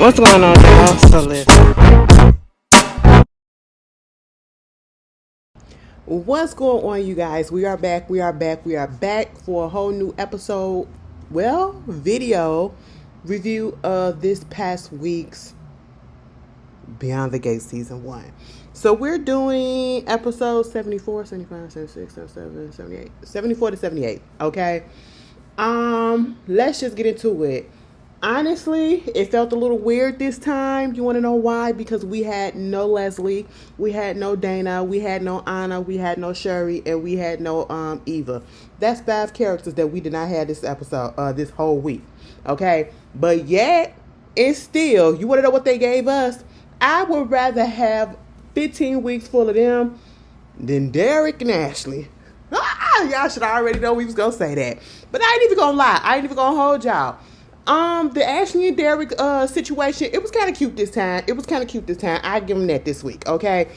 What's going on, y'all? So listen. What's going on, you guys? We are back. We are back. We are back for a whole new episode. Well, video review of this past week's Beyond the Gate season 1. So we're doing episode 74, 75, 76, 77, 78, 74 to 78. Okay. Let's just get into it. Honestly, it felt a little weird this time. You want to know why? Because we had no Leslie, we had no Dana, we had no Anna, we had no Sherry, and we had no Eva. That's 5 characters that we did not have this episode, this whole week. Okay, but yet it's still. You want to know what they gave us? I would rather have 15 weeks full of them than Derek and Ashley. Y'all should already know we was gonna say that, but I ain't even gonna lie. I ain't even gonna hold y'all. The Ashley and Derek situation, it was kind of cute this time. I give them that this week. Okay,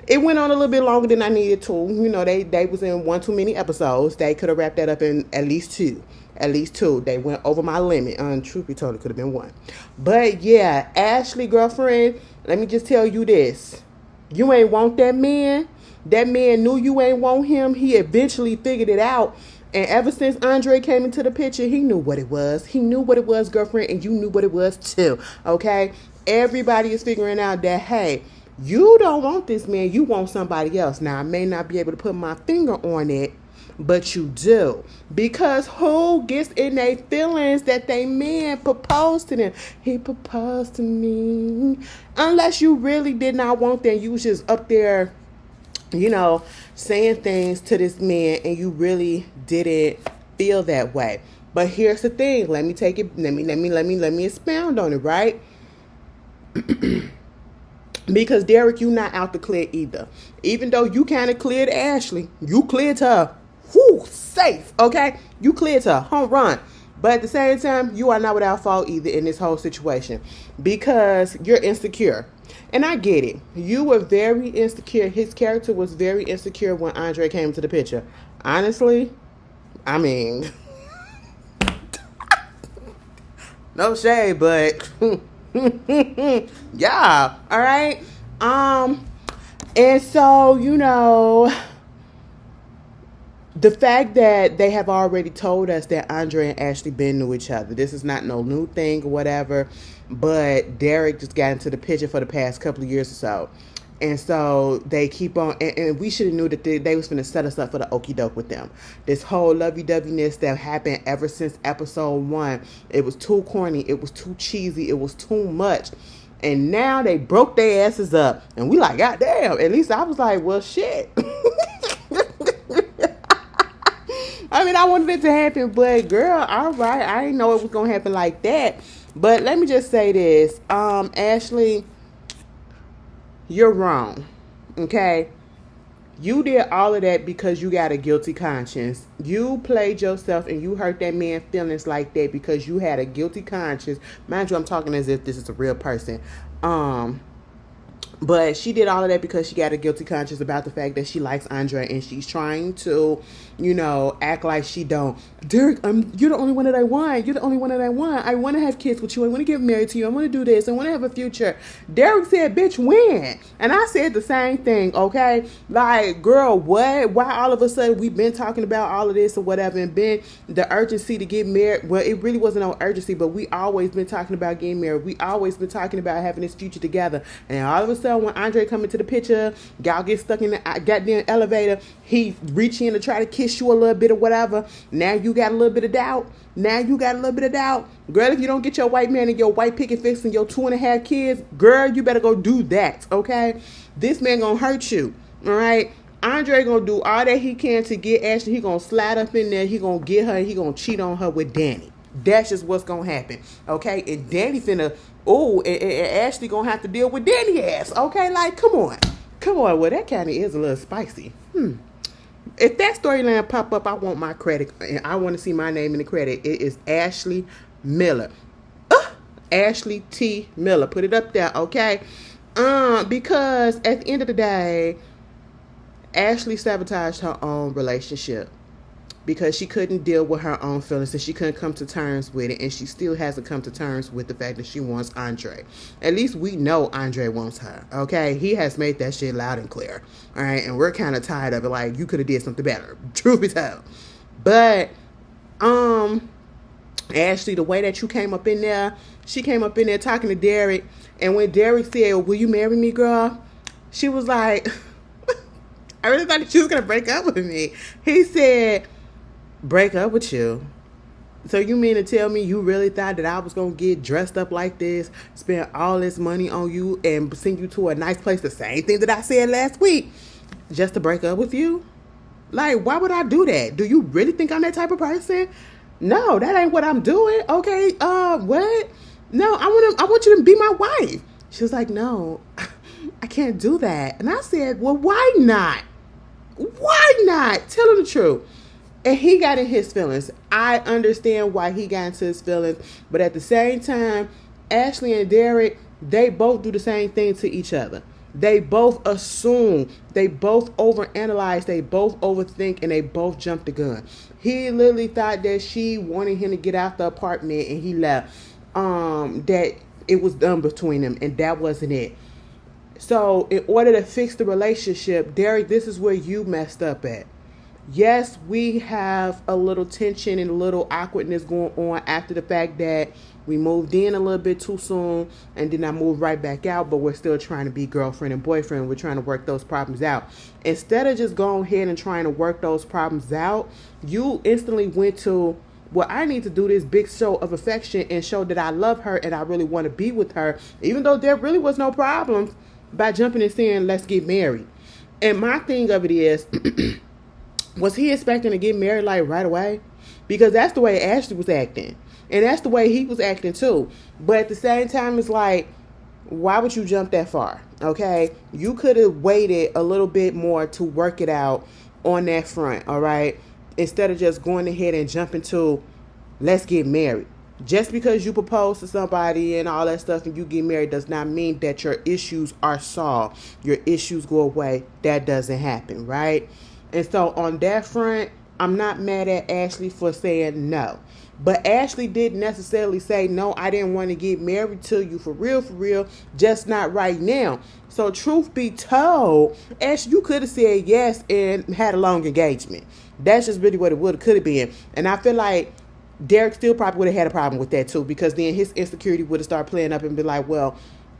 it went on a little bit longer than I needed to. You know, they was in one too many episodes. They could have wrapped that up in at least two. They went over my limit. Truth be told, it could have been one. But yeah, Ashley, girlfriend, let me just tell you this: you ain't want that man. That man knew you ain't want him. He eventually figured it out. And ever since Andre came into the picture, he knew what it was. He knew what it was, girlfriend, and you knew what it was too. Okay? Everybody is figuring out that, hey, you don't want this man. You want somebody else. Now, I may not be able to put my finger on it, but you do. Because who gets in their feelings that they man proposed to them? He proposed to me. Unless you really did not want that. You was just up there, you know, saying things to this man and you really didn't feel that way. But here's the thing. Let me expound on it, right? Because Derek, you not out to clear either. Even though you kind of cleared Ashley, you cleared her. Whoo, safe, okay? You cleared her, home run. But at the same time, you are not without fault either in this whole situation because you're insecure. And I get it. You were very insecure. His character was very insecure when Andre came into the picture. Honestly, I mean, no shade, but yeah, all right. And so, you know, the fact that they have already told us that Andre and Ashley been to each other. This is not no new thing or whatever. But Derek just got into the picture for the past couple of years or so. And so they keep on, and we should have knew that they was going to set us up for the okie doke with them. This whole lovey-doveyness that happened ever since episode 1, it was too corny, it was too cheesy, it was too much. And now they broke their asses up. And we like, God damn. At least I was like, well, shit. I mean, I wanted it to happen, but girl, all right. I didn't know it was going to happen like that. But let me just say this. Ashley, you're wrong. Okay? You did all of that because you got a guilty conscience. You played yourself and you hurt that man's feelings like that because you had a guilty conscience. Mind you, I'm talking as if this is a real person. But she did all of that because she got a guilty conscience about the fact that she likes Andre and she's trying to, you know, act like she don't. Derek, you're the only one that I want. You're the only one that I want. I want to have kids with you. I want to get married to you. I want to do this. I want to have a future. Derek said, bitch, when? And I said the same thing, okay? Like, girl, what? Why all of a sudden we've been talking about all of this or whatever and been the urgency to get married? Well, it really wasn't no urgency, but we always been talking about getting married. We always been talking about having this future together. And all of a sudden, when Andre come into the picture, y'all get stuck in the goddamn elevator, he reach in to try to kiss you a little bit or whatever. Now you got a little bit of doubt. Girl, if you don't get your white man and your white picket fix and your 2.5 kids, girl, you better go do that, okay? This man gonna hurt you, all right? Andre gonna do all that he can to get Ashley. He gonna slide up in there. He gonna get her. He gonna cheat on her with Danny. That's just what's gonna happen, okay? And Danny finna, and Ashley gonna have to deal with Danny ass, okay? Like, come on. Well, that kind of is a little spicy. If that storyline pop up, I want my credit, and I want to see my name in the credit. It is Ashley Miller. Ashley T. Miller. Put it up there, okay? Because at the end of the day, Ashley sabotaged her own relationship. because she couldn't deal with her own feelings and she couldn't come to terms with it, and she still hasn't come to terms with the fact that she wants Andre. At least we know Andre wants her, okay? He has made that shit loud and clear, all right? And we're kind of tired of it. Like, you could have did something better, truth be told. But Ashley, the way that you came up in there, she came up in there talking to Derek, and when Derek said, "Will you marry me, girl?" she was like, I really thought she was going to break up with me. He said, "Break up with you? So you mean to tell me you really thought that I was going to get dressed up like this, spend all this money on you, and send you to a nice place, the same thing that I said last week, just to break up with you? Like, why would I do that? Do you really think I'm that type of person? No, that ain't what I'm doing. Okay, what? No, I want you to be my wife." She was like, "No, I can't do that." And I said, "Well, why not? Why not? Tell her the truth." And he got in his feelings. I understand why he got into his feelings. But at the same time, Ashley and Derek, they both do the same thing to each other. They both assume, they both overanalyze, they both overthink, and they both jump the gun. He literally thought that she wanted him to get out the apartment and he left. That it was done between them, and that wasn't it. So in order to fix the relationship, Derek, this is where you messed up at. Yes, we have a little tension and a little awkwardness going on after the fact that we moved in a little bit too soon and then I moved right back out, but we're still trying to be girlfriend and boyfriend. We're trying to work those problems out. Instead of just going ahead and trying to work those problems out, you instantly went to, well, I need to do this big show of affection and show that I love her and I really want to be with her, even though there really was no problems, by jumping and saying, "Let's get married." And my thing of it is, was he expecting to get married like right away? Because that's the way Ashley was acting. And that's the way he was acting too. But at the same time, it's like, why would you jump that far? Okay? You could have waited a little bit more to work it out on that front, all right? Instead of just going ahead and jumping to, "Let's get married." Just because you propose to somebody and all that stuff and you get married does not mean that your issues are solved. Your issues go away. That doesn't happen, right? And so on that front, I'm not mad at Ashley for saying no. But Ashley didn't necessarily say, "No, I didn't want to get married to you for real, just not right now." So truth be told, Ashley, you could have said yes and had a long engagement. That's just really what it could have been. And I feel like Derek still probably would have had a problem with that too, because then his insecurity would have started playing up and be like, "Well,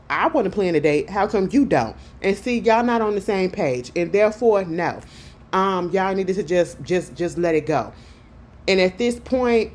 I want to plan a date. How come you don't?" And see, y'all not on the same page, and therefore, no. Y'all needed to just let it go. And at this point,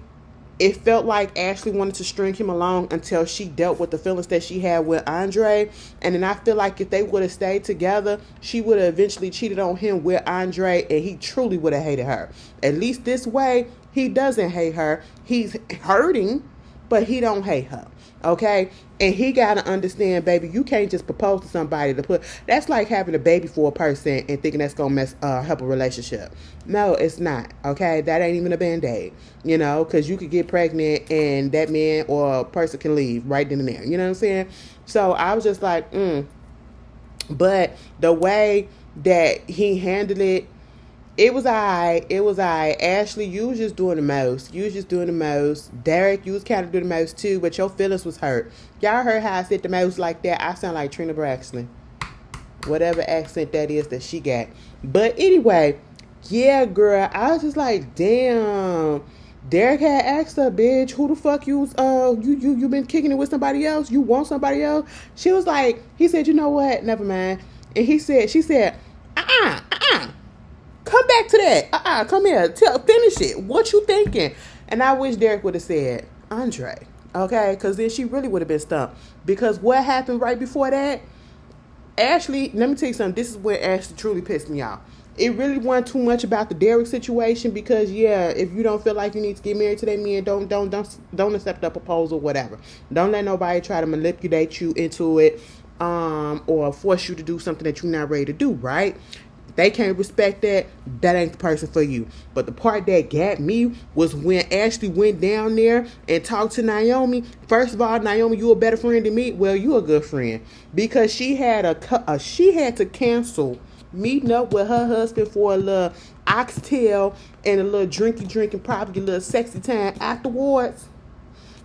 it felt like Ashley wanted to string him along until she dealt with the feelings that she had with Andre. And then I feel like if they would have stayed together, she would have eventually cheated on him with Andre, and he truly would have hated her. At least this way, he doesn't hate her. He's hurting, but he don't hate her. Okay? And he got to understand, baby, you can't just propose to somebody that's like having a baby for a person and thinking that's going to help a relationship. No, it's not. Okay? That ain't even a Band-Aid, because you could get pregnant and that man or person can leave right then and there. You know what I'm saying? So I was just like, But the way that he handled it, it was alright. Ashley, you was just doing the most. Derek, you was kind of doing the most too, but your feelings was hurt. Y'all heard how I said the most like that? I sound like Trina Braxton. Whatever accent that is that she got. But anyway, yeah, girl, I was just like, damn. Derek had asked her, "Bitch, who the fuck you been kicking it with somebody else? You want somebody else?" She was like, he said, "You know what? Never mind." And she said, "Come back to that. Come here. Finish it. What you thinking?" And I wish Derek would have said, "Andre." Okay? Because then she really would have been stumped. Because what happened right before that? Ashley, let me tell you something. This is where Ashley truly pissed me off. It really wasn't too much about the Derek situation because, yeah, if you don't feel like you need to get married to that man, don't accept the proposal, whatever. Don't let nobody try to manipulate you into it or force you to do something that you're not ready to do, right? They can't respect that. That ain't the person for you. But the part that got me was when Ashley went down there and talked to Naomi. First of all, Naomi, you a better friend than me. Well, you a good friend because she had to cancel meeting up with her husband for a little oxtail and a little drinking, probably a little sexy time afterwards.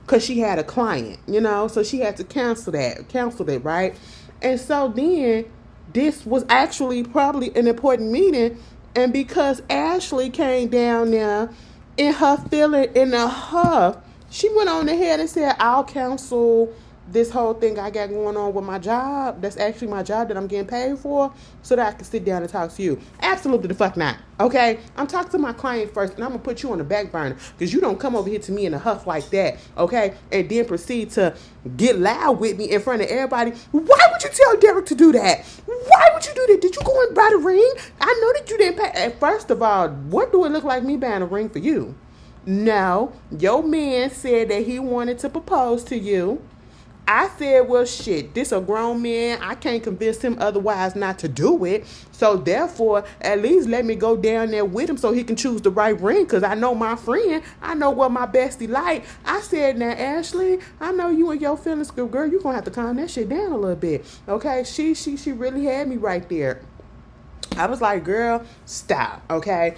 Because she had a client, so she had to cancel that, right? And so then this was actually probably an important meeting. And because Ashley came down there in her feeling, in a huff, she went on ahead and said, I'll cancel this whole thing I got going on with my job. That's actually my job that I'm getting paid for, so that I can sit down and talk to you. Absolutely the fuck not. Okay? I'm talking to my client first, and I'm going to put you on the back burner, because you don't come over here to me in a huff like that, okay? And then proceed to get loud with me in front of everybody. Why would you tell Derek to do that? Why would you do that? Did you go and buy the ring? I know that you didn't pay. And first of all, what do it look like me buying a ring for you? No. Your man said that he wanted to propose to you. I said, well, shit, this a grown man. I can't convince him otherwise not to do it. So, therefore, at least let me go down there with him so he can choose the right ring, because I know my friend. I know what my bestie like. I said, now, Ashley, I know you and your feelings, girl, you're going to have to calm that shit down a little bit. Okay? She really had me right there. I was like, girl, stop. Okay?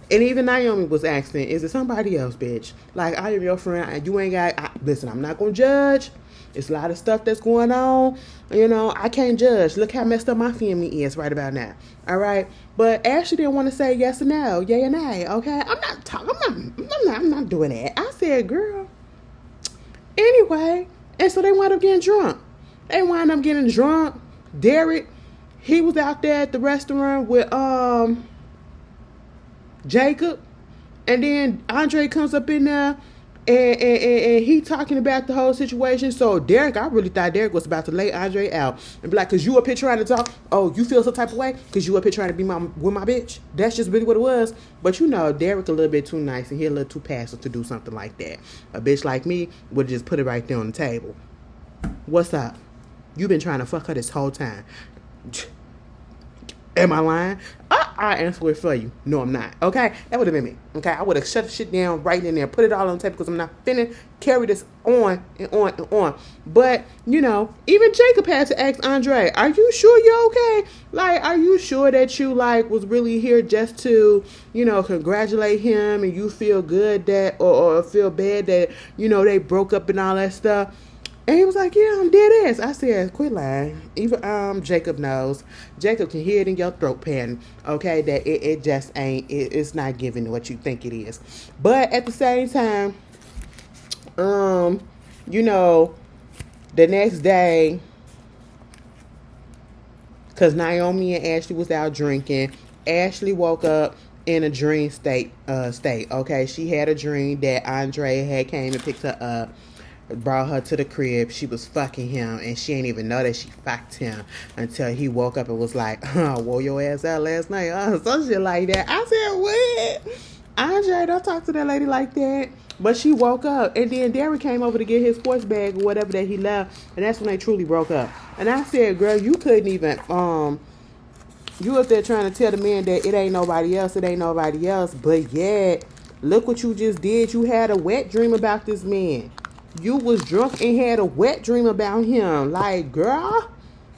And even Naomi was asking, is it somebody else, bitch? Like, I am your friend. You ain't got... listen, I'm not going to judge. It's a lot of stuff that's going on. I can't judge. Look how messed up my family is right about now. All right? But Ashley didn't want to say yes or no, yay or nay, okay? I'm not doing that. I said, girl. Anyway, and so they wound up getting drunk. Derek, he was out there at the restaurant with Jacob. And then Andre comes up in there. And he talking about the whole situation. So Derek, I really thought Derek was about to lay Andre out and be like, cause you up here trying to talk. Oh, you feel some type of way? Cause you up here trying to be with my bitch. That's just really what it was. But Derek a little bit too nice and he a little too passive to do something like that. A bitch like me would just put it right there on the table. What's up? You been trying to fuck her this whole time. Am I lying? I answer it for you. No, I'm not. Okay? That would have been me. Okay? I would have shut the shit down right in there. Put it all on tape because I'm not finna carry this on and on and on. But, even Jacob had to ask Andre, are you sure you're okay? Like, are you sure that you, was really here just to, congratulate him and you feel good that, or feel bad that, they broke up and all that stuff? And he was like, yeah, I'm dead ass. I said, quit lying. Even Jacob knows. Jacob can hear it in your throat pan, okay, that it just ain't, it's not giving what you think it is. But at the same time, the next day, because Naomi and Ashley was out drinking, Ashley woke up in a dream state, okay? She had a dream that Andre had came and picked her up, brought her to the crib. She was fucking him, and she ain't even know that she fucked him until he woke up and was like, wore your ass out last night, some shit like that. I said, what? Andre, don't talk to that lady like that. But she woke up, and then Derek came over to get his sports bag or whatever that he left, and that's when they truly broke up. And I said, girl, you couldn't even, you up there trying to tell the man that it ain't nobody else, but yet, look what you just did. You had a wet dream about this man. You was drunk and had a wet dream about him. Like, girl,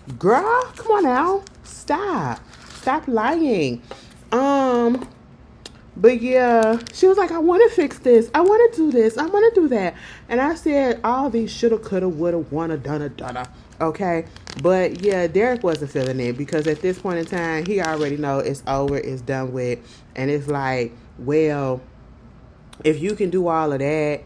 come on now. Stop lying. But yeah, she was like, I want to fix this. I want to do this. I want to do that. And I said, all these shoulda, coulda, woulda, wanna, donna. Okay. But yeah, Derek wasn't feeling it because at this point in time, he already know it's over, it's done with. And it's like, well, if you can do all of that,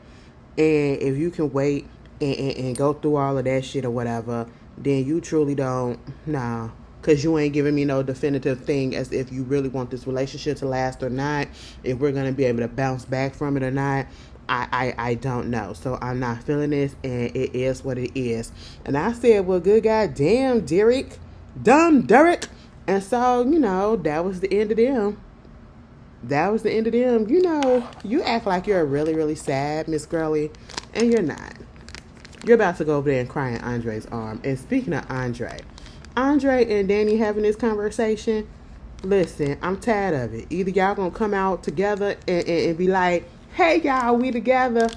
and if you can wait and go through all of that shit or whatever, then you truly don't, nah. Because you ain't giving me no definitive thing as if you really want this relationship to last or not. If we're going to be able to bounce back from it or not, I don't know. So I'm not feeling this, and it is what it is. And I said, well, good goddamn, Derek. Dumb Derek. And so, that was the end of them. You act like you're really, really sad, Miss Girly, and you're not. You're about to go over there and cry in Andre's arm. And speaking of Andre and Danny having this conversation, listen, I'm tired of it. Either y'all gonna come out together and be like, hey, y'all, we together,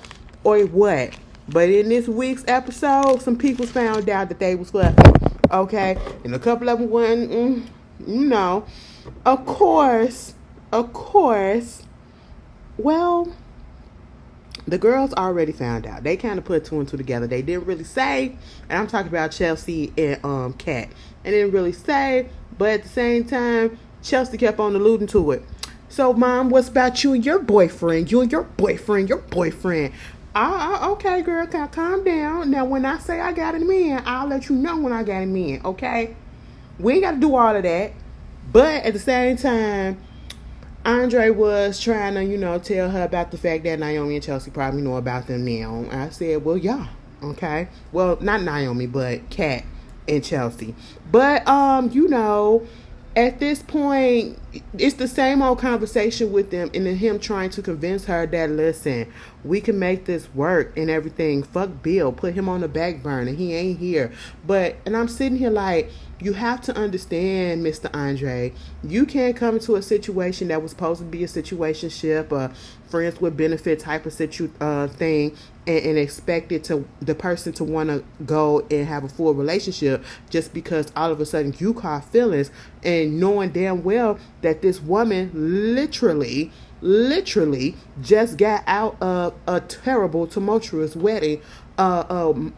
or what? But in this week's episode, some people found out that they was fucking, okay? And a couple of them wasn't, of course, of course, well, the girls already found out. They kind of put two and two together. They didn't really say, and I'm talking about Chelsea and Kat. They didn't really say, but at the same time, Chelsea kept on alluding to it. So, Mom, what's about you and your boyfriend? You and your boyfriend, your boyfriend. Okay, girl, calm down. Now, when I say I got him in, I'll let you know when I got him in, okay? We ain't got to do all of that. But at the same time, Andre was trying to, tell her about the fact that Naomi and Chelsea probably know about them now. I said, well, yeah, okay. Well, not Naomi, but Kat and Chelsea. But, at this point, it's the same old conversation with them and then him trying to convince her that, listen, we can make this work and everything. Fuck Bill. Put him on the back burner. He ain't here. And I'm sitting here like, you have to understand, Mr. Andre, you can't come into a situation that was supposed to be a situationship, a friends with benefit type of thing, and expect the person to want to go and have a full relationship just because all of a sudden you caught feelings, and knowing damn well that this woman literally just got out of a terrible, tumultuous wedding,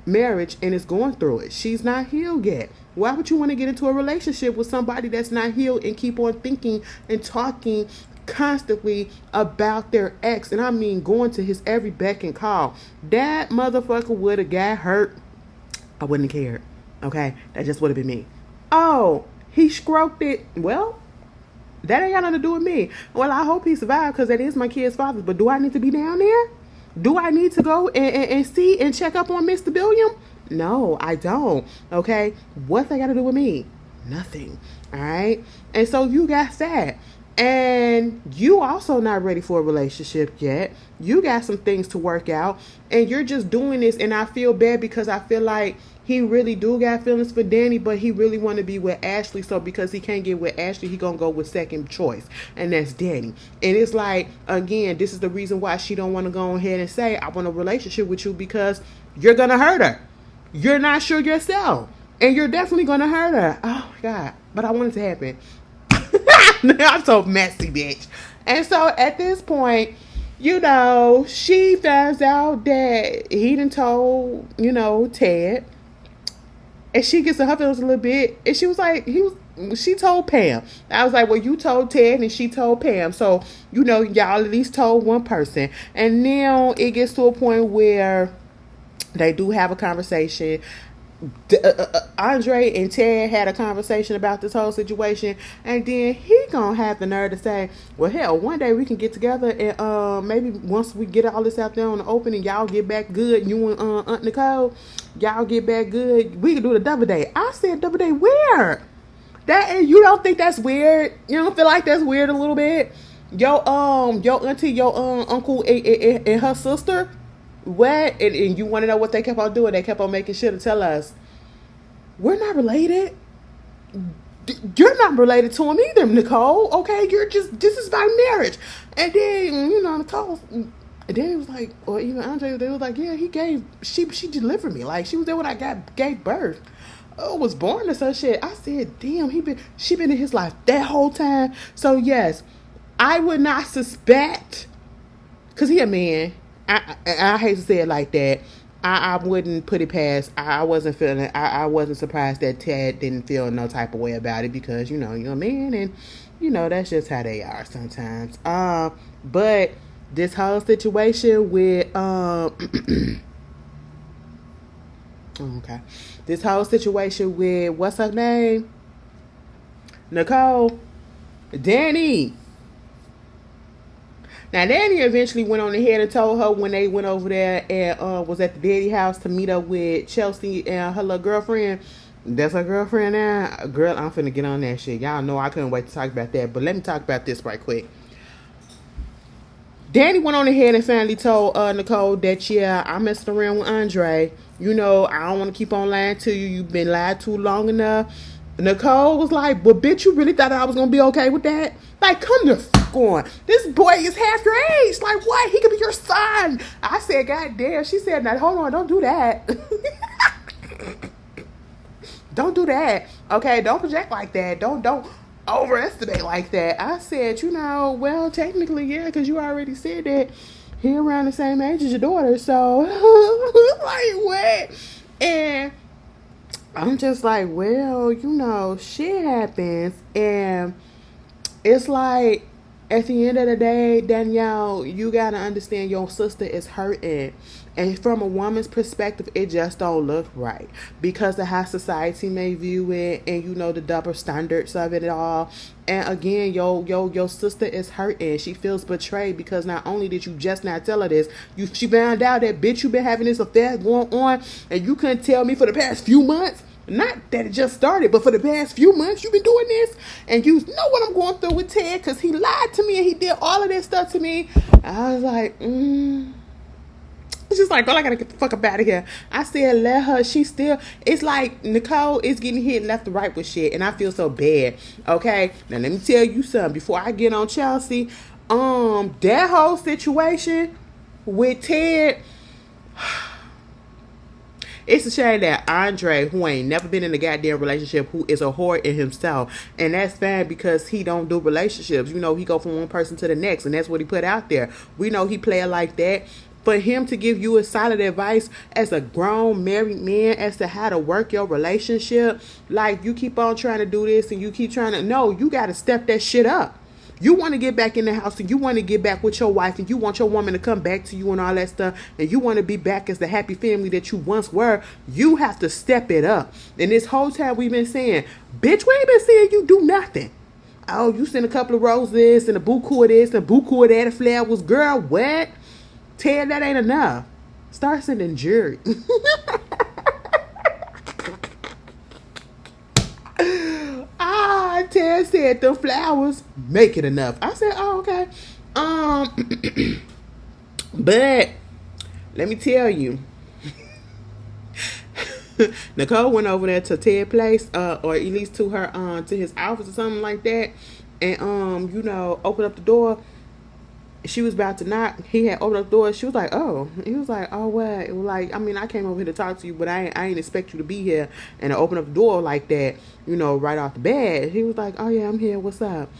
marriage, and is going through it. She's not healed yet. Why would you want to get into a relationship with somebody that's not healed and keep on thinking and talking constantly about their ex? And I mean going to his every beck and call. That motherfucker would have got hurt. I wouldn't have cared. Okay? That just would have been me. Oh, he stroked it. Well, that ain't got nothing to do with me. Well, I hope he survived because that is my kid's father. But do I need to be down there? Do I need to go and see and check up on Mr. Billiam? No, I don't. Okay? What's that got to do with me? Nothing. All right? And so you got that. And you also not ready for a relationship yet. You got some things to work out. And you're just doing this. And I feel bad because I feel like he really do got feelings for Danny, but he really want to be with Ashley. So because he can't get with Ashley, he gonna go with second choice, and that's Danny. And it's like, again, this is the reason why she don't want to go ahead and say, I want a relationship with you, because you're gonna hurt her. You're not sure yourself, and you're definitely gonna hurt her. Oh my God! But I want it to happen. I'm so messy, bitch. And so at this point, she finds out that he done told, Ted. And she gets to her feelings a little bit. And she was like, she told Pam. I was like, well, you told Ted and she told Pam. So, y'all at least told one person. And now it gets to a point where they do have a conversation. Andre and Ted had a conversation about this whole situation, and then he gonna have the nerve to say, well, hell, one day we can get together and maybe once we get all this out there on the open and y'all get back good, you and Aunt Nicole, y'all get back good, we can do the double date. I said, double date where? That, and you don't think that's weird? You don't feel like that's weird a little bit? Your auntie, your uncle and her sister, what? And you want to know what they kept on doing? They kept on making sure to tell us, we're not related. You're not related to him either, Nicole. Okay, this is about marriage. And then, Nicole, and then it was like, or even Andre, they was like, yeah, she delivered me. Like, she was there when I gave birth. Oh, was born to some shit. I said, damn, she been in his life that whole time. So yes, I would not suspect, because he a man. I hate to say it like that. I wouldn't put it past. I wasn't feeling. I wasn't surprised that Ted didn't feel no type of way about it, because you're a man, and that's just how they are sometimes. But this whole situation with okay, this whole situation with what's her name, Nicole, Danny. Now, Danny eventually went on ahead and told her when they went over there and was at the daddy house to meet up with Chelsea and her little girlfriend. That's her girlfriend now. Girl, I'm finna get on that shit. Y'all know I couldn't wait to talk about that. But let me talk about this right quick. Danny went on ahead and finally told Nicole that, yeah, I'm messing around with Andre. I don't want to keep on lying to you. You've been lied to long enough. Nicole was like, well, bitch, you really thought I was going to be okay with that? Like, come the fuck on. This boy is half your age. Like, what? He could be your son. I said, God damn. She said, now, hold on. Don't do that. Don't do that. Okay? Don't project like that. Don't. overestimate like that. I said, well, technically, yeah, because you already said that he around the same age as your daughter. So, like, what? And I'm just like, well, shit happens. And it's like, at the end of the day, Danielle, you got to understand your sister is hurting. And from a woman's perspective, it just don't look right. Because of how society may view it and, the double standards of it all. And again, your sister is hurting. She feels betrayed because not only did you just not tell her this, she found out that, bitch, you been having this affair going on and you couldn't tell me for the past few months. Not that it just started, but for the past few months you've been doing this, and you know what I'm going through with Ted because he lied to me and he did all of this stuff to me. I was like, It's just like, girl, I gotta get the fuck up out of here. I said, let her. It's like Nicole is getting hit left and right with shit, and I feel so bad. Okay, now let me tell you something before I get on Chelsea. That whole situation with Ted. It's a shame that Andre, who ain't never been in a goddamn relationship, who is a whore in himself, and that's fine because he don't do relationships. He go from one person to the next, and that's what he put out there. We know he play it like that. For him to give you a solid advice as a grown married man as to how to work your relationship, like you keep on trying to do this and you keep trying to, no, you got to step that shit up. You want to get back in the house and you want to get back with your wife and you want your woman to come back to you and all that stuff and you want to be back as the happy family that you once were. You have to step it up. And this whole time we've been saying, bitch, we ain't been seeing you do nothing. Oh, you sent a couple of roses and a buku of this and buku of that and flowers. Girl, what? Ted, that ain't enough. Start sending jewelry. Ted said the flowers make it enough. I said, oh, okay. But let me tell you, Nicole went over there to Ted's place, or at least to her, to his office or something like that, and opened up the door. She was about to knock. He had opened up the door. She was like, oh. He was like, oh, what? It was like, I mean, I came over here to talk to you, but I ain't expect you to be here and to open up the door like that, right off the bat. He was like, oh, yeah, I'm here. What's up?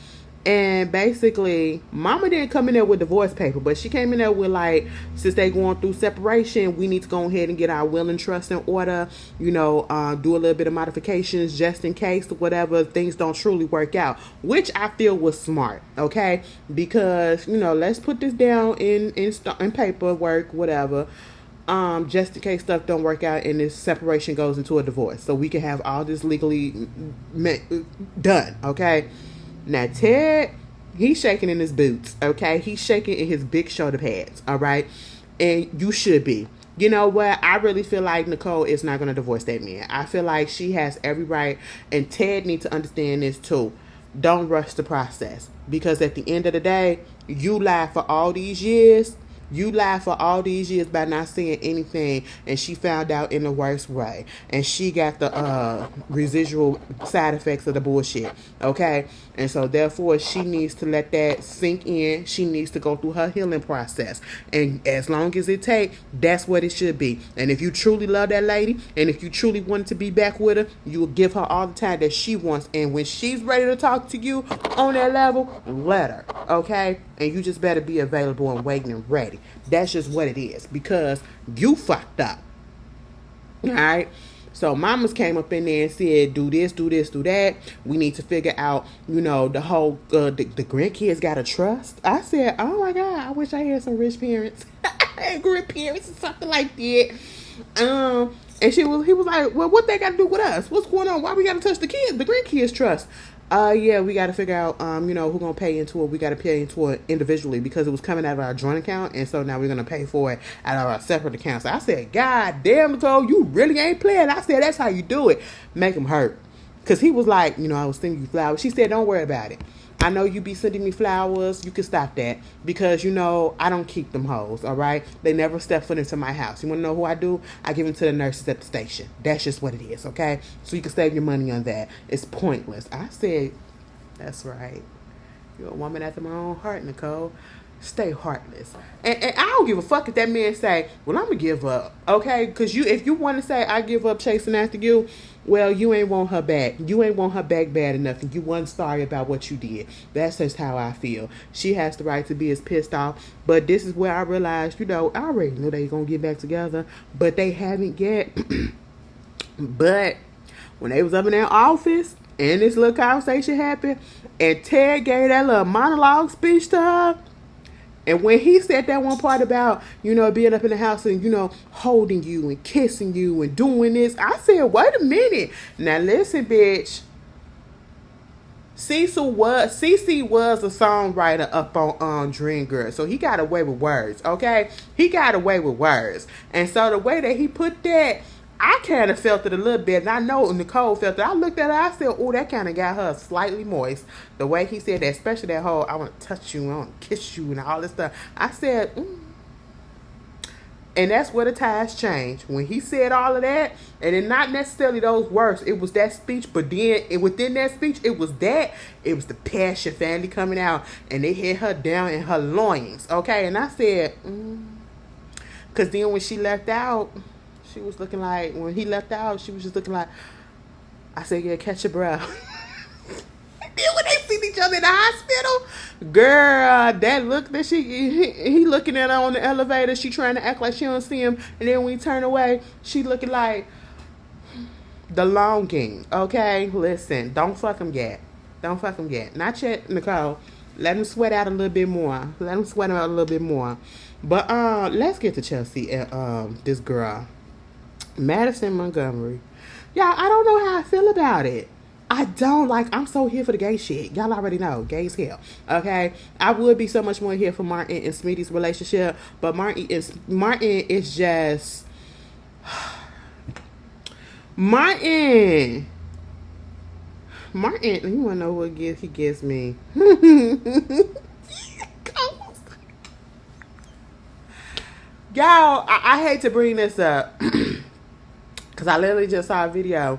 And basically, Mama didn't come in there with divorce paper, but she came in there with, like, since they going through separation, we need to go ahead and get our will and trust in order, do a little bit of modifications just in case, whatever, things don't truly work out, which I feel was smart, okay? Because, let's put this down in paperwork, whatever, just in case stuff don't work out and this separation goes into a divorce, so we can have all this legally done, okay? Now, Ted, he's shaking in his boots, okay? He's shaking in his big shoulder pads, all right? And you should be. You know what? I really feel like Nicole is not going to divorce that man. I feel like she has every right, and Ted needs to understand this too. Don't rush the process, because at the end of the day, you lied for all these years. You lied for all these years by not saying anything, and she found out in the worst way, and she got the residual side effects of the bullshit, okay? And so therefore she needs to let that sink in. She needs to go through her healing process, and as long as it takes, that's what it should be. And if you truly love that lady, and if you truly want to be back with her, you will give her all the time that she wants, and when she's ready to talk to you on that level, let her, okay? And you just better be available and waiting and ready. That's just what it is, because you fucked up. All right? So mamas came up in there and said, do this, do this, do that. We need to figure out, the whole, the grandkids got to trust. I said, oh my God, I wish I had some rich parents. Grandparents or something like that. And he was like, well, what they got to do with us? What's going on? Why we got to touch the grandkids' trust? Yeah, we got to figure out, who's going to pay into it. We got to pay into it individually because it was coming out of our joint account. And so now we're going to pay for it out of our separate accounts. So I said, God damn, Nicole, you really ain't playing. I said, that's how you do it. Make him hurt. Because he was like, I was sending you flowers. She said, don't worry about it. I know you be sending me flowers. You can stop that because, I don't keep them hoes, all right? They never step foot into my house. You want to know who I do? I give them to the nurses at the station. That's just what it is, okay? So you can save your money on that. It's pointless. I said, that's right. You're a woman after my own heart, Nicole. stay heartless. And I don't give a fuck if that man say, well, I'm going to give up. Okay? Because if you want to say, I give up chasing after you, well, you ain't want her back. You ain't want her back bad enough. And you wasn't sorry about what you did. That's just how I feel. She has the right to be as pissed off. But this is where I realized, I already knew they going to get back together. But they haven't yet. But when they was up in their office and this little conversation happened, and Ted gave that little monologue speech to her, and when he said that one part about, being up in the house and, holding you and kissing you and doing this, I said, wait a minute. Now listen, bitch. CC was a songwriter up on Dream Girl. So he got away with words, okay? He got away with words. And so the way that he put that, I kind of felt it a little bit, and I know Nicole felt it. I looked at her, I said, oh, that kind of got her slightly moist. The way he said that, especially that whole, I want to touch you, I want to kiss you, and all this stuff. I said, And that's where the ties changed. When he said all of that, and then not necessarily those words, it was that speech, but then within that speech, it was the passion family coming out, and they hit her down in her loins, okay? And I said, because then when she left out, she was looking like, when he left out, she was just looking like, I said, yeah, catch your breath. And then when they seen each other in the hospital, girl, that look that he looking at her on the elevator, she trying to act like she don't see him. And then when he turned away, she looking like the longing. Okay, listen, don't fuck him yet. Don't fuck him yet. Not yet, Nicole. Let him sweat out a little bit more. But let's get to Chelsea and this girl, Madison Montgomery. Y'all, I don't know how I feel about it. I'm so here for the gay shit. Y'all already know, gay as hell. Okay? I would be so much more here for Martin and Smitty's relationship, but Martin is just Martin, you wanna know what gift he gives me? Y'all, I hate to bring this up because I literally just saw a video.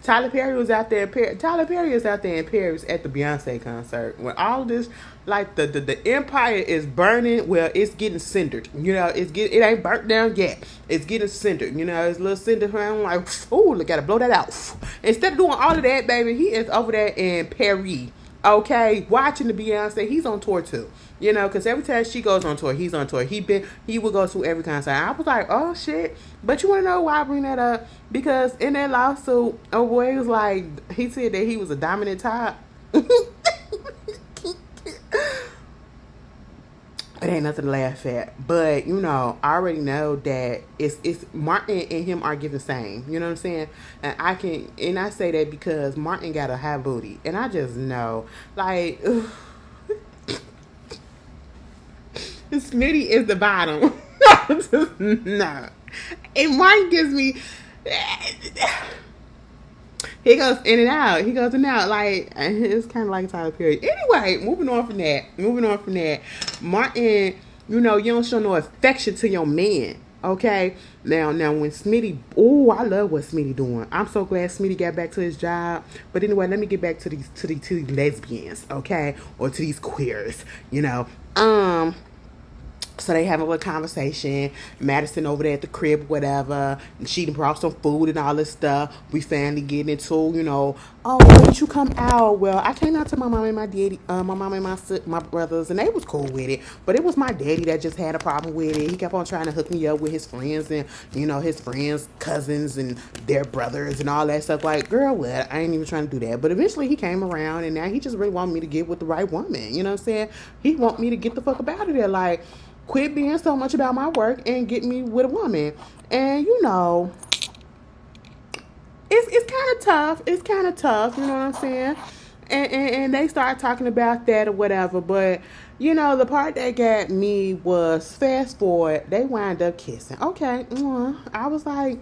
Tyler Perry is out there in Paris at the Beyonce concert. When all this, like the empire is burning, well, it's getting cindered. It ain't burnt down yet. It's getting cindered. It's a little cinder around like, ooh, gotta blow that out. Instead of doing all of that, baby, he is over there in Paris. Okay, watching the Beyonce. He's on tour too. Because every time she goes on tour, he's on tour. He would go to every concert. I was like, oh shit. But you want to know why I bring that up? Because in that lawsuit, oh boy, was like, he said that he was a dominant top. It ain't nothing to laugh at. But, I already know that it's Martin and him are getting the same. You know what I'm saying? And I say that because Martin got a high booty. And I just know. Like, Smitty is the bottom. No. And Martin gives me... He goes in and out. Like, it's kind of like Tyler Perry. Anyway, moving on from that. Martin, you don't show no affection to your man. Okay? Now when Smitty... Oh, I love what Smitty doing. I'm so glad Smitty got back to his job. But anyway, let me get back to these lesbians, okay? Or to these queers, So they have a little conversation. Madison over there at the crib, whatever. And she brought some food and all this stuff. We finally getting into, oh, why didn't you come out? Well, I came out to my mom and my daddy, my mom and my brothers, and they was cool with it. But it was my daddy that just had a problem with it. He kept on trying to hook me up with his friends and, his friends' cousins and their brothers and all that stuff. Like, girl, what? I ain't even trying to do that. But eventually he came around, and now he just really wanted me to get with the right woman. You know what I'm saying? He want me to get the fuck up out of there. Like, quit being so much about my work and get me with a woman. And, it's kind of tough. It's kind of tough, you know what I'm saying? And they start talking about that or whatever. But, the part that got me was, fast forward, they wind up kissing. Okay, I was like,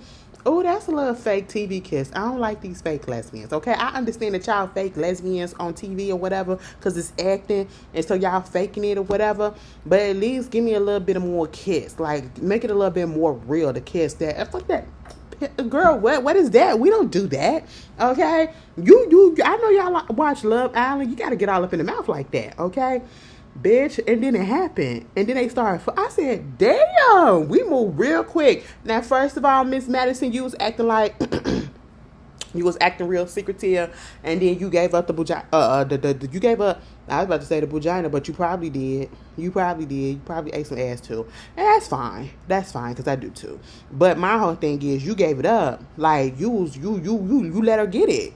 oh, that's a little fake TV kiss. I don't like these fake lesbians, okay? I understand that y'all fake lesbians on TV or whatever because it's acting, and so y'all faking it or whatever. But at least give me a little bit of more kiss. Like, make it a little bit more real to kiss that. Fuck that. Girl, what is that? We don't do that, okay? I know y'all watch Love Island. You got to get all up in the mouth like that, okay? bitch. And then it happened. And then they started. I said, damn, we moved real quick. Now, first of all, Miss Madison, you was acting like you was acting real secretive, and then you gave up the vagina. You gave up. I was about to say the vagina, but you probably did. You probably did. You probably ate some ass too, and that's fine. That's fine because I do too. But my whole thing is, you gave it up. Like you let her get it.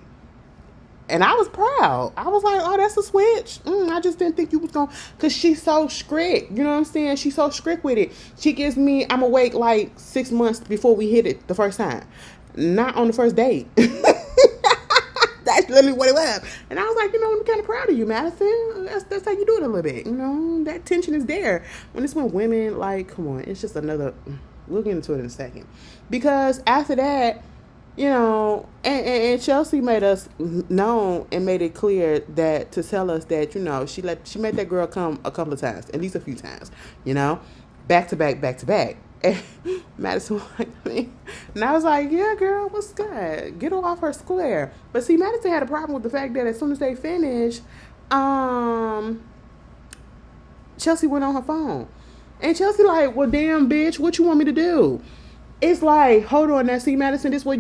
And I was proud. I was like, oh, that's a switch. I just didn't think you was going to. Because she's so strict. You know what I'm saying? She's so strict with it. She gives me, I'm awake like 6 months before we hit it the first time. Not on the first date. That's literally what it was. And I was like, I'm kind of proud of you, Madison. That's how you do it a little bit. That tension is there. When it's with women, like, come on. It's just another. We'll get into it in a second. Because after that, and Chelsea made us known and made it clear that to tell us that, she made that girl come a couple of times, at least a few times, back to back. And Madison was like, and I was like, yeah, girl, what's good? Get her off her square. But see, Madison had a problem with the fact that as soon as they finished, Chelsea went on her phone. And Chelsea like, well, damn, bitch, what you want me to do? It's like, hold on now, see, Madison, this what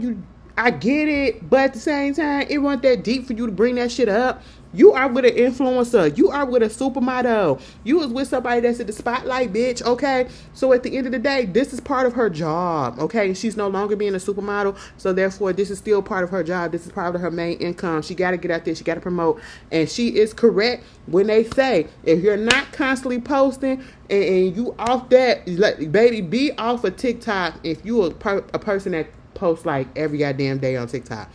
I get it, but at the same time, it wasn't that deep for you to bring that shit up. You are with an influencer. You are with a supermodel. You was with somebody that's in the spotlight, bitch, okay? So at the end of the day, this is part of her job, okay? She's no longer being a supermodel, so therefore, this is still part of her job. This is part of her main income. She got to get out there. She got to promote. And she is correct when they say, if you're not constantly posting and you off that, like, baby, be off of TikTok if you a person that posts like every goddamn day on TikTok.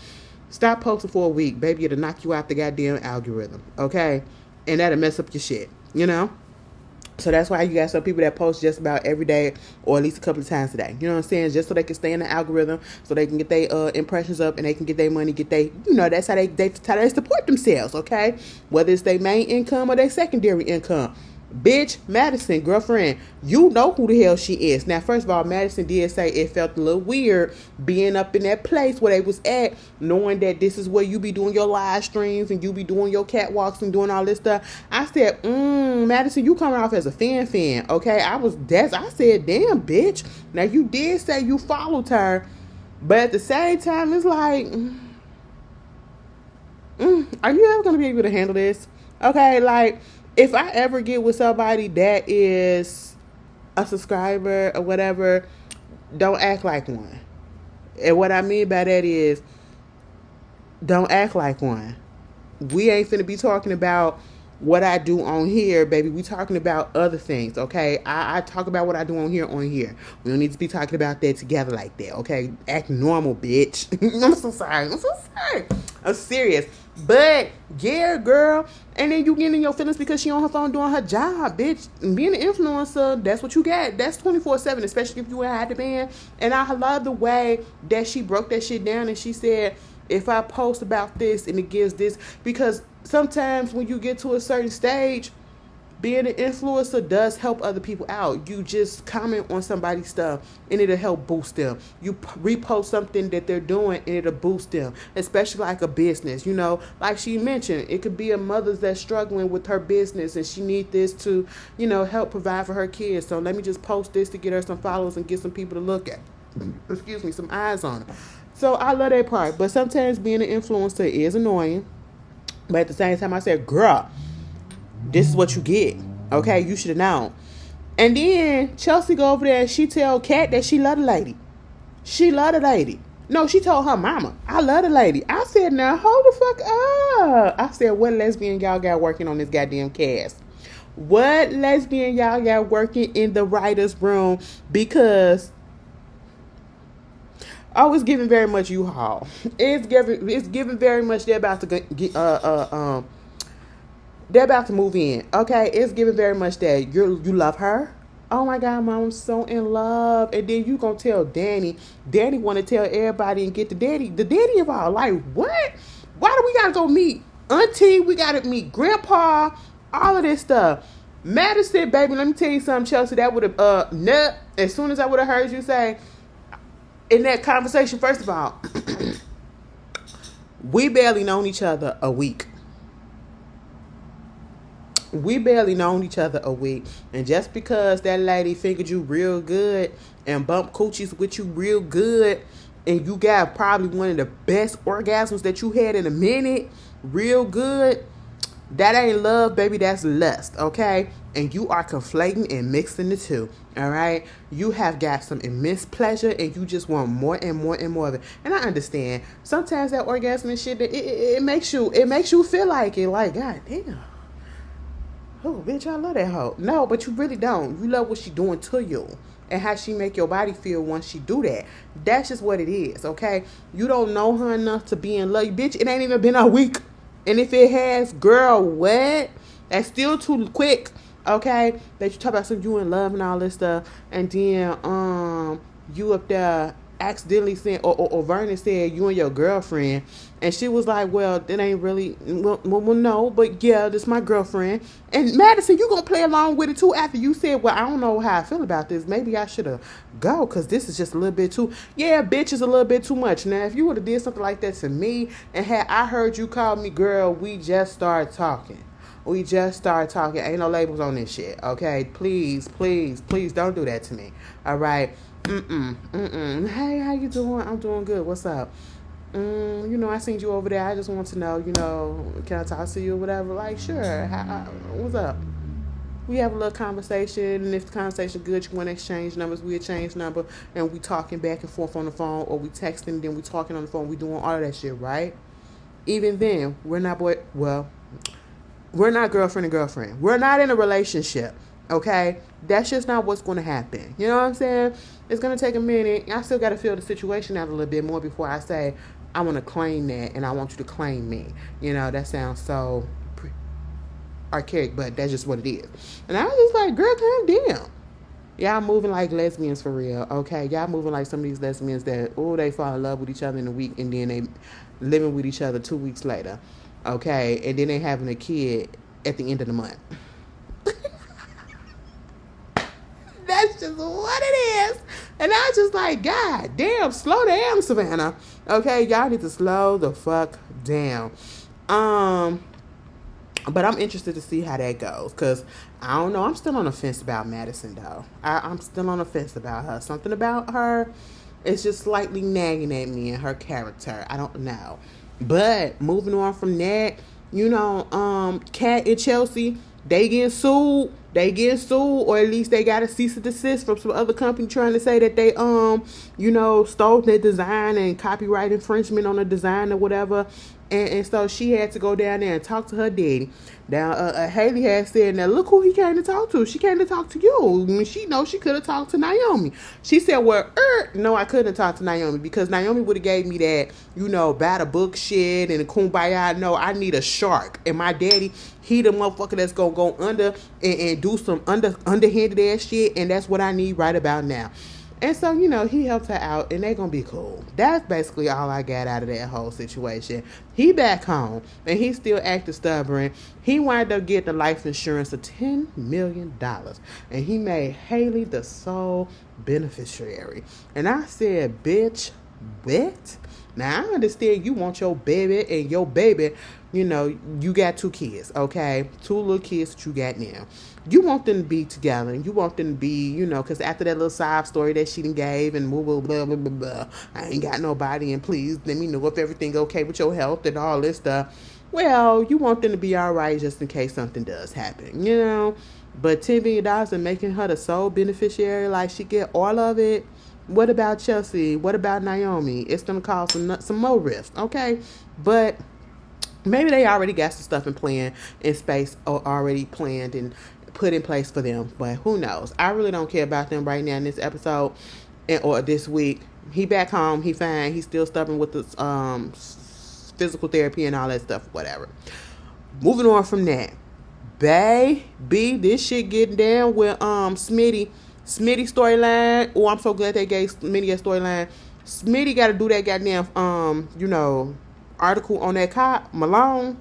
Stop posting for a week, baby. It'll knock you out the goddamn algorithm, okay? And that'll mess up your shit, So that's why you got some people that post just about every day or at least a couple of times a day. You know what I'm saying? Just so they can stay in the algorithm, so they can get their impressions up and they can get their money, that's how they support themselves, okay? Whether it's their main income or their secondary income. Bitch, Madison, girlfriend, you know who the hell she is. Now, first of all, Madison did say it felt a little weird being up in that place where they was at, knowing that this is where you be doing your live streams and you be doing your catwalks and doing all this stuff. I said, Madison, you coming off as a fan, okay? I said, damn, bitch. Now, you did say you followed her, but at the same time, it's like, are you ever going to be able to handle this? Okay, like, if I ever get with somebody that is a subscriber or whatever, don't act like one. And what I mean by that is, don't act like one. We ain't finna be talking about what I do on here, baby. We talking about other things, okay? I talk about what I do on here. We don't need to be talking about that together like that, okay? Act normal, bitch. I'm so sorry. I'm serious. But, yeah, girl. And then you getting in your feelings because she on her phone doing her job, bitch. And being an influencer, that's what you get. That's 24/7, especially if you in high demand. And I love the way that she broke that shit down and she said, if I post about this and it gives this, because sometimes when you get to a certain stage, being an influencer does help other people out. You just comment on somebody's stuff and it'll help boost them. You repost something that they're doing and it'll boost them, especially like a business. Like she mentioned, it could be a mother that's struggling with her business and she needs this to, help provide for her kids. So let me just post this to get her some followers and get some people to look at. Some eyes on her. So I love that part. But sometimes being an influencer is annoying. But at the same time, I said, girl, this is what you get. Okay, you should have known. And then Chelsea go over there and she tell Kat that she love the lady. She love the lady. No, she told her mama, I love the lady. I said, now hold the fuck up. I said, what lesbian y'all got working on this goddamn cast? What lesbian y'all got working in the writer's room? Because it's giving very much U-Haul. It's giving very much they're about to move in. Okay, it's giving very much that you love her. Oh my God, Mom, I'm so in love. And then you gonna tell Danny. Danny want to tell everybody and get the daddy of all. Like what? Why do we gotta go meet Auntie? We gotta meet Grandpa. All of this stuff. Madison, baby, let me tell you something, Chelsea. That would have as soon as I would have heard you say in that conversation, first of all, we barely known each other a week. We barely known each other a week, and just because that lady fingered you real good and bumped coochies with you real good, and you got probably one of the best orgasms that you had in a minute, real good, that ain't love, baby. That's lust, okay? And you are conflating and mixing the two, all right? You have got some immense pleasure, and you just want more and more and more of it. And I understand. Sometimes that orgasm and shit, it makes you feel like it, like, God damn. Oh, bitch, I love that hoe. No, but you really don't. You love what she doing to you and how she make your body feel once she do that. That's just what it is, okay? You don't know her enough to be in love. Bitch, it ain't even been a week. And if it has, girl, what? That's still too quick, okay? That you talk about some you in love and all this stuff. And then you up there accidentally said, or Vernon said you and your girlfriend, and she was like, well, that ain't really, well, no, but yeah, this my girlfriend. And Madison, you gonna play along with it too after you said, well, I don't know how I feel about this. Maybe I should have go, because this is just a little bit too, yeah, bitch, is a little bit too much. Now, if you would have did something like that to me, and had I heard you call me girl, we just started talking. Ain't no labels on this shit, okay? Please don't do that to me, all right? Hey, how you doing? I'm doing good. What's up? I seen you over there. I just want to know, can I talk to you or whatever? Like, sure. What's up? We have a little conversation, and if the conversation good, you want to exchange numbers, we exchange number, and we talking back and forth on the phone, or we texting, then we talking on the phone, we doing all of that shit, right? Even then, we're not girlfriend and girlfriend. We're not in a relationship, okay? That's just not what's going to happen. You know what I'm saying? It's going to take a minute. I still got to feel the situation out a little bit more before I say, I want to claim that, and I want you to claim me. That sounds so archaic, but that's just what it is. And I was just like, girl, calm down. Y'all moving like lesbians for real, okay? Y'all moving like some of these lesbians that, they fall in love with each other in a week, and then they living with each other 2 weeks later, okay? And then they having a kid at the end of the month. That's just what it is. And I was just like, God damn, slow down, Savannah. Okay, y'all need to slow the fuck down. But I'm interested to see how that goes, because I don't know. I'm still on the fence about Madison, though. I'm still on the fence about her. Something about her is just slightly nagging at me and her character. I don't know. But moving on from that, Kat and Chelsea, they getting sued, or at least they got a cease and desist from some other company trying to say that they, stole their design and copyright infringement on the design or whatever. And so she had to go down there and talk to her daddy. Now, Haley had said, now look who he came to talk to. She came to talk to you. I mean, she knows she could have talked to Naomi. She said, well, no, I couldn't have talked to Naomi, because Naomi would have gave me that, buy the book shit and the kumbaya. No, I need a shark. And my daddy, he the motherfucker that's going to go under and do some underhanded ass shit. And that's what I need right about now. And so, he helped her out, and they're going to be cool. That's basically all I got out of that whole situation. He back home, and he still acting stubborn. He wound up getting the life insurance of $10 million, and he made Haley the sole beneficiary. And I said, bitch, what? Now, I understand you want your baby, and your baby, you got 2 kids, okay? 2 little kids that you got now. You want them to be together, and you want them to be, because after that little sob story that she done gave, and blah, blah, blah, blah, blah, I ain't got nobody, and please let me know if everything okay with your health and all this stuff. Well, you want them to be all right just in case something does happen, But $10 million and making her the sole beneficiary, like she get all of it. What about Chelsea? What about Naomi? It's going to cause some more rift, okay? But maybe they already got some stuff in space or already planned and put in place for them. But who knows? I really don't care about them right now in this episode or this week. He back home. He fine. He's still stubborn with the physical therapy and all that stuff, whatever. Moving on from that. Baby, this shit getting down with Smitty storyline. Oh, I'm so glad they gave Smitty a storyline. Smitty got to do that goddamn article on that cop Malone,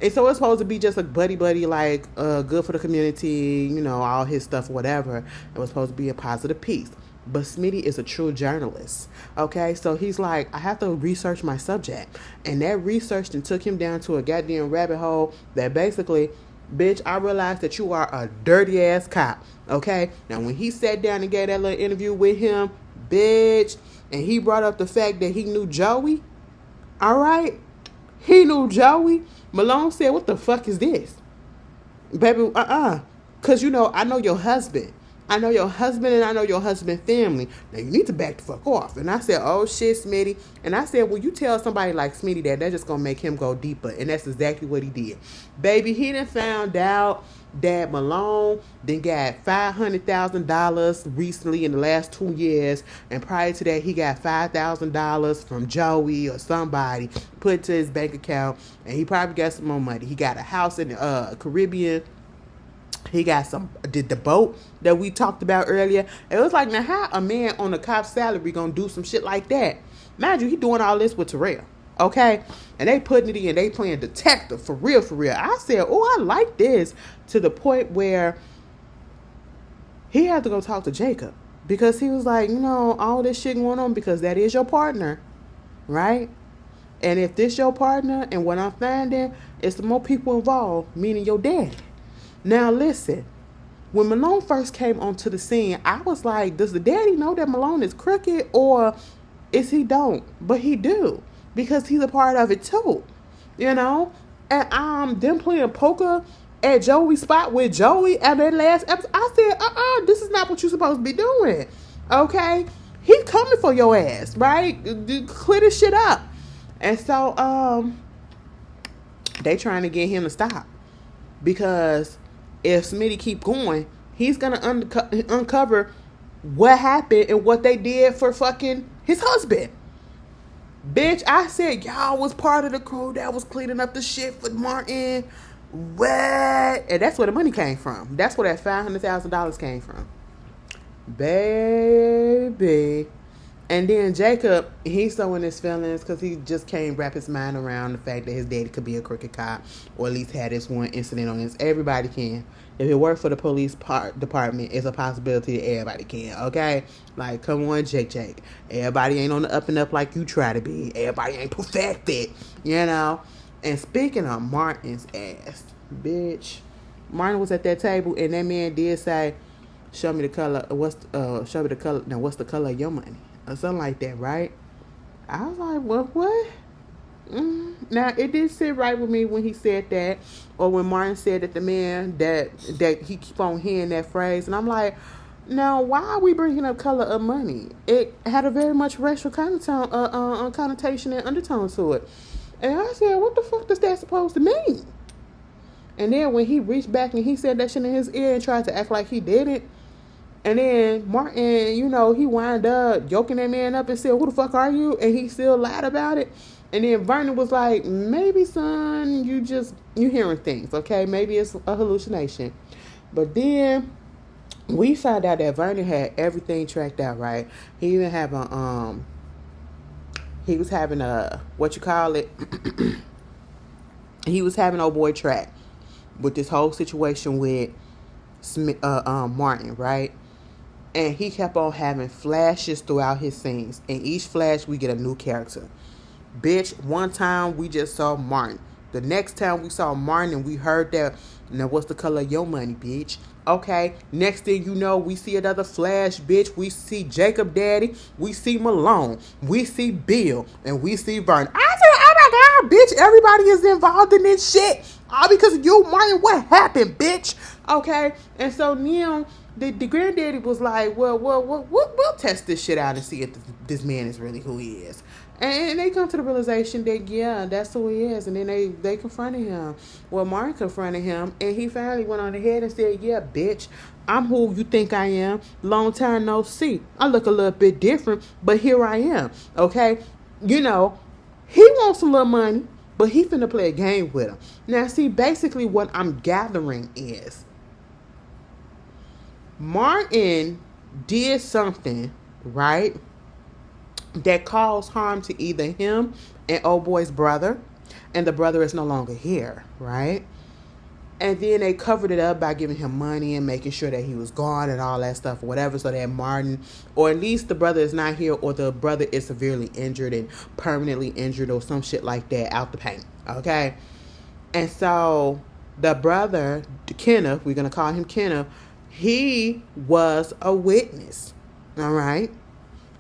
and so it's supposed to be just a buddy like good for the community, all his stuff, whatever. It was supposed to be a positive piece. But Smitty is a true journalist, okay? So he's like, I have to research my subject, and that research then took him down to a goddamn rabbit hole that basically Bitch, I realized that you are a dirty ass cop. Okay? Now, when he sat down and gave that little interview with him, bitch, and he brought up the fact that he knew Joey, all right? He knew Joey. Malone said, what the fuck is this? Baby, Because, I know your husband. I know your husband and I know your husband's family. Now, you need to back the fuck off. And I said, oh, shit, Smitty. And I said, well, you tell somebody like Smitty that, that's just going to make him go deeper. And that's exactly what he did. Baby, he done found out that Malone then got $500,000 recently in the last 2 years. And prior to that, he got $5,000 from Joey or somebody put to his bank account. And he probably got some more money. He got a house in the Caribbean. He got the boat that we talked about earlier. It was like, now how a man on a cop's salary gonna do some shit like that? Mind you, he doing all this with Terrell, okay? And they putting it in, they playing detective, for real, for real. I said, oh, I like this, to the point where he had to go talk to Jacob. Because he was like, all this shit going on because that is your partner, right? And if this your partner, and what I'm finding is the more people involved, meaning your daddy. Now listen, when Malone first came onto the scene, I was like, does the daddy know that Malone is crooked, or is he don't? But he do, because he's a part of it too, And them playing poker at Joey's spot with Joey at that last episode, I said, this is not what you're supposed to be doing, okay? He's coming for your ass, right? Clear this shit up. And so, they trying to get him to stop, because if Smitty keep going, he's going to uncover what happened and what they did for fucking his husband. Bitch, I said y'all was part of the crew that was cleaning up the shit for Martin. What? And that's where the money came from. That's where that $500,000 came from. Baby. And then Jacob, he's so in his feelings because he just can't wrap his mind around the fact that his daddy could be a crooked cop, or at least had this one incident on this. Everybody can. If it worked for the police department, it's a possibility that everybody can, okay? Like, come on, Jake. Everybody ain't on the up and up like you try to be. Everybody ain't perfected, And speaking of Martin's ass, bitch, Martin was at that table, and that man did say, show me the color, what's the color of your money? Or something like that, right? I was like, what? Now, it did sit right with me when he said that, or when Martin said that the man, that he keep on hearing that phrase, and I'm like, now, why are we bringing up color of money? It had a very much racial connotation and undertone to it. And I said, what the fuck is that supposed to mean? And then when he reached back and he said that shit in his ear and tried to act like he did it, and then Martin, he wound up yoking that man up and said, who the fuck are you? And he still lied about it. And then Vernon was like, maybe, son, you hearing things, okay? Maybe it's a hallucination. But then we found out that Vernon had everything tracked out, right? He even have he was having he was having old boy track with this whole situation with Martin, right? And he kept on having flashes throughout his scenes. In each flash, we get a new character. Bitch, one time we just saw Martin. The next time we saw Martin and we heard that, now what's the color of your money, bitch? Okay, next thing you know, we see another flash, bitch. We see Jacob Daddy. We see Malone. We see Bill. And we see Vernon. I said, oh my God, bitch, everybody is involved in this shit. All because of you, Martin. What happened, bitch? Okay, and so now the granddaddy was like, well, we'll test this shit out and see if this man is really who he is. And they come to the realization that, yeah, that's who he is. And then they confronted him. Well, Martin confronted him. And he finally went on ahead and said, yeah, bitch, I'm who you think I am. Long time no see. I look a little bit different, but here I am. Okay? He wants a little money, but he finna play a game with him. Now, see, basically what I'm gathering is Martin did something, right, that caused harm to either him and old boy's brother, and the brother is no longer here, right? And then they covered it up by giving him money and making sure that he was gone and all that stuff or whatever, so that Martin, or at least the brother is not here, or the brother is severely injured and permanently injured or some shit like that, out the paint, okay? And so the brother, Kenneth, we're going to call him Kenneth, he was a witness. All right.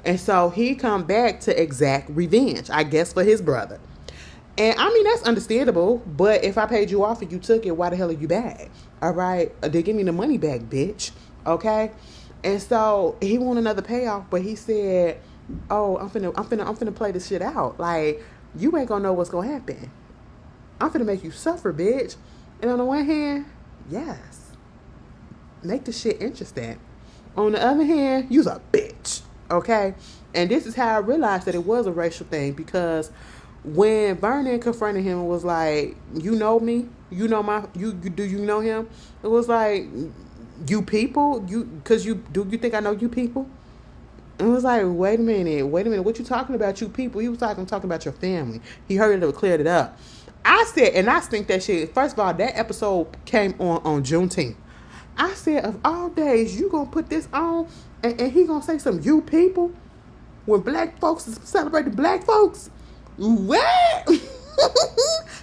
And so he come back to exact revenge, I guess, for his brother. And I mean, that's understandable. But if I paid you off and you took it, why the hell are you back? All right. They give me the money back, bitch. Okay. And so he want another payoff, but he said, "Oh, I'm finna play this shit out. Like, you ain't gonna know what's gonna happen. I'm finna make you suffer, bitch." And on the one hand, yes, make the shit interesting. On the other hand, you's a bitch. Okay. And this is how I realized that it was a racial thing, because when Vernon confronted him and was like, "You know me? You know do you know him?" It was like, "You people? You think I know you people?" And it was like, wait a minute, what you talking about, you people? He was like, "I'm talking about your family." He heard it, cleared it up. I said, and I think that shit, first of all, that episode came on Juneteenth. I said, of all days, you gonna put this on and he gonna say some "you people" when black folks is celebrating black folks? What?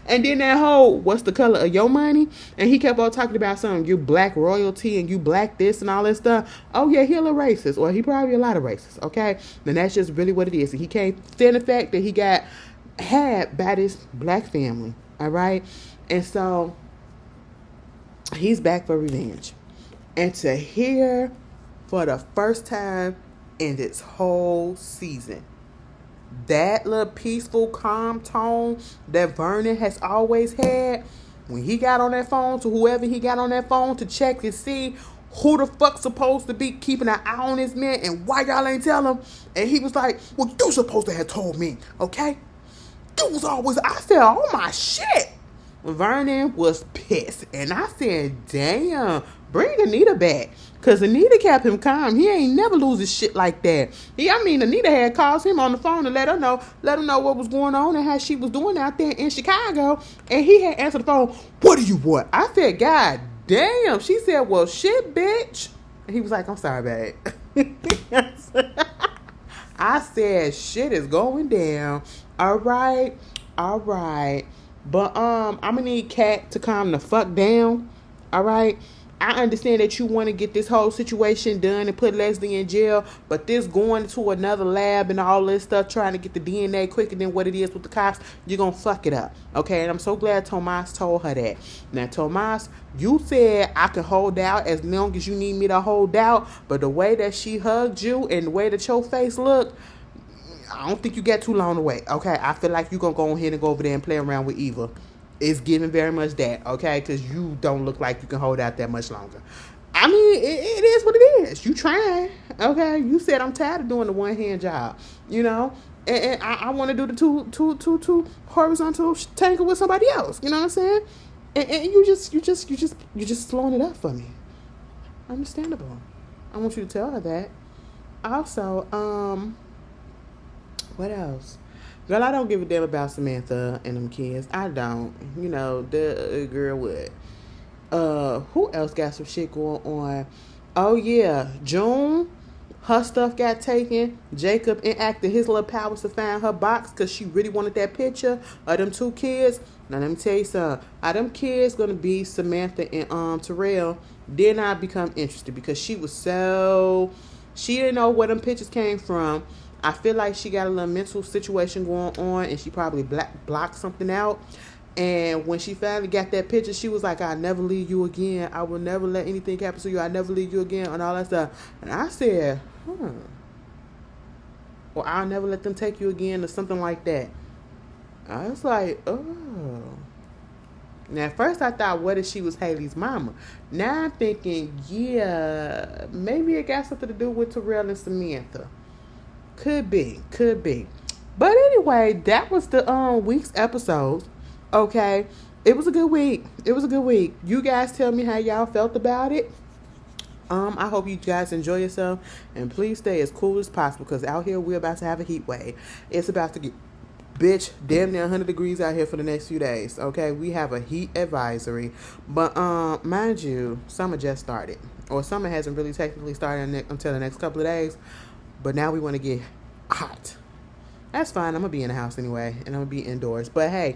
And then that whole, "what's the color of your money?" And he kept on talking about something, "you black royalty and you black this and all that stuff." Oh yeah, he a little racist, or he probably a lot of racist. Okay, then that's just really what it is. And he can't stand the fact that he got had by this black family. All right, and so he's back for revenge. And to hear for the first time in this whole season that little peaceful, calm tone that Vernon has always had, when he got on that phone to whoever he got on that phone to check and see who the fuck's supposed to be keeping an eye on this man and why y'all ain't tell him. And he was like, "Well, you supposed to have told me, okay?" You was always, I said, "Oh my shit." Vernon was pissed. And I said, "Damn, bring Anita back." Because Anita kept him calm. He ain't never lose his shit like that. Anita had called him on the phone to let him know what was going on and how she was doing out there in Chicago. And he had answered the phone, "What do you want?" I said, "God damn." She said, "Well, shit, bitch." And he was like, "I'm sorry, babe." I said, shit is going down. All right. But I'm gonna need Kat to calm the fuck down. All right. I understand that you want to get this whole situation done and put Leslie in jail, but this going to another lab and all this stuff, trying to get the DNA quicker than what it is with the cops, you're going to fuck it up. Okay, and I'm so glad Tomas told her that. Now, Tomas, you said I can hold out as long as you need me to hold out, but the way that she hugged you and the way that your face looked, I don't think you got too long to wait. Okay, I feel like you're going to go ahead and go over there and play around with Eva. It's giving very much that, okay? Because you don't look like you can hold out that much longer. I mean, it is what it is. You trying, okay? You said, "I'm tired of doing the one-hand job," you know? And I want to do the two horizontal tangle with somebody else. You know what I'm saying? And you just slowing it up for me. Understandable. I want you to tell her that. Also, what else? Girl, I don't give a damn about Samantha and them kids. I don't. You know, the girl would. Who else got some shit going on? Oh, yeah. June, her stuff got taken. Jacob enacted his little powers to find her box because she really wanted that picture of them two kids. Now, let me tell you something. Are them kids going to be Samantha and Terrell? Then I become interested because she didn't know where them pictures came from. I feel like she got a little mental situation going on and she probably blocked something out. And when she finally got that picture, she was like, "I'll never leave you again. I will never let anything happen to you. I'll never leave you again," and all that stuff. And I said, or "I'll never let them take you again," or something like that. I was like, oh. Now, at first I thought, what if she was Haley's mama? Now I'm thinking, yeah, maybe it got something to do with Terrell and Samantha. Could be. But anyway, that was the week's episode. Okay. It was a good week. You guys tell me how y'all felt about it. I hope you guys enjoy yourself. And please stay as cool as possible, because out here we're about to have a heat wave. It's about to get, bitch, damn near 100 degrees out here for the next few days. Okay. We have a heat advisory. But mind you, summer just started. Or summer hasn't really technically started until the next couple of days. But now we want to get hot. That's fine. I'm going to be in the house anyway. And I'm going to be indoors. But hey,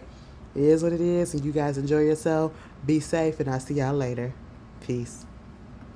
It is what it is, and you guys enjoy yourself. Be safe, and I'll see y'all later. Peace.